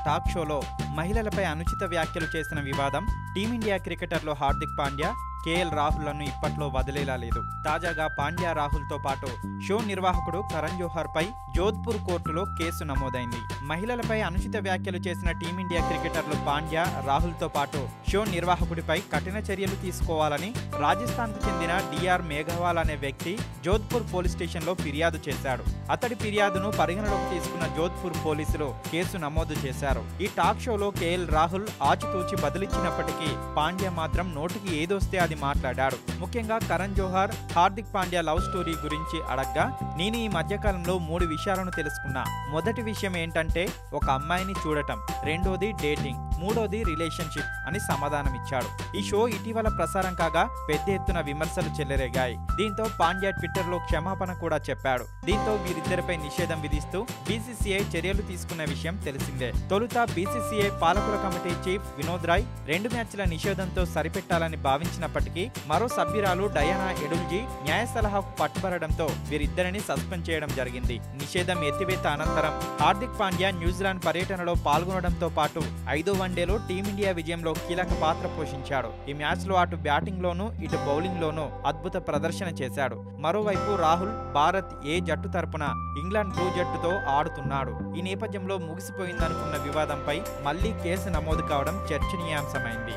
Talk షోలో మహిళలపై అనుచిత వ్యాఖ్యలు చేసిన వివాదం టీమిండియా క్రికెటర్లు హార్దిక్ పాండ్యా, కేఎల్ రాహుల్లను ఇప్పట్లో వదిలేలా లేదు. తాజాగా పాండ్యా, రాహుల్తో పాటు షో నిర్వాహకుడు కరణ్ జోహర్పై జోధ్పూర్ కోర్టులో కేసు నమోదైంది. మహిళలపై అనుచిత వ్యాఖ్యలు చేసిన టీమిండియా క్రికెటర్లు పాండ్యా, రాహుల్తో పాటు షో నిర్వాహకుడిపై కఠిన చర్యలు తీసుకోవాలని రాజస్థాన్కు చెందిన డిఆర్ మేఘవాల్ అనే వ్యక్తి జోధ్పూర్ పోలీస్ స్టేషన్లో ఫిర్యాదు చేశాడు. అతడి ఫిర్యాదును పరిగణలోకి తీసుకున్న జోధ్పూర్ పోలీసులు కేసు నమోదు చేశారు. ఈ టాక్ షోలో కేఎల్ రాహుల్ ఆచితూచి బదిలిచ్చినప్పటికీ పాండ్యా మాత్రం నోటికి ఏదొస్తే అది మాట్లాడాడు. ముఖ్యంగా కరణ్ జోహర్ హార్దిక్ పాండ్యా లవ్ స్టోరీ గురించి అడగ్గా, నేను ఈ మధ్యకాలంలో 3 విషయాలను తెలుసుకున్నా. మొదటి విషయం ఏంటంటే ఒక అమ్మాయిని చూడటం, రెండోది డేటింగ్, మూడోది రిలేషన్షిప్ అని సమాధానమిచ్చాడు. ఈ షో ఇటీవల ప్రసారం కాగా పెద్ద ఎత్తున విమర్శలు చెలరేగాయి. దీంతో పాండ్యా ట్విట్టర్లో క్షమాపణ కూడా చెప్పాడు. దీంతో వీరిద్దరిపై నిషేధం విధిస్తూ బీసీసీఐ చర్యలు తీసుకున్న విషయం తెలిసిందే. తొలుత బీసీసీఐ పాలకుల కమిటీ చీఫ్ వినోద్ రాయ్ 2 మ్యాచ్ల నిషేధంతో సరిపెట్టాలని భావించినప్పటికీ మరో సభ్యురాలు డయానా ఎడుల్జీ న్యాయ సలహాకు పట్టుబడడంతో వీరిద్దరిని సస్పెండ్ చేయడం జరిగింది. నిషేధం ఎత్తివేత అనంతరం హార్దిక్ పాండ్యా న్యూజిలాండ్ పర్యటనలో పాల్గొనడంతో పాటు 5వ వన్డేలో టీమిండియా విజయంలో కీలక పాత్ర పోషించాడు. ఈ మ్యాచ్ లో అటు బ్యాటింగ్ లోనూ ఇటు బౌలింగ్ లోనూ అద్భుత ప్రదర్శన చేశాడు. మరోవైపు రాహుల్ భారత్ ఏ జట్టు తరపున ఇంగ్లాండ్ బ్లూ జట్టుతో ఆడుతున్నాడు. ఈ నేపథ్యంలో ముగిసిపోయిందనుకున్న వివాదంపై మళ్లీ కేసు నమోదు కావడం చర్చనీయాంశమైంది.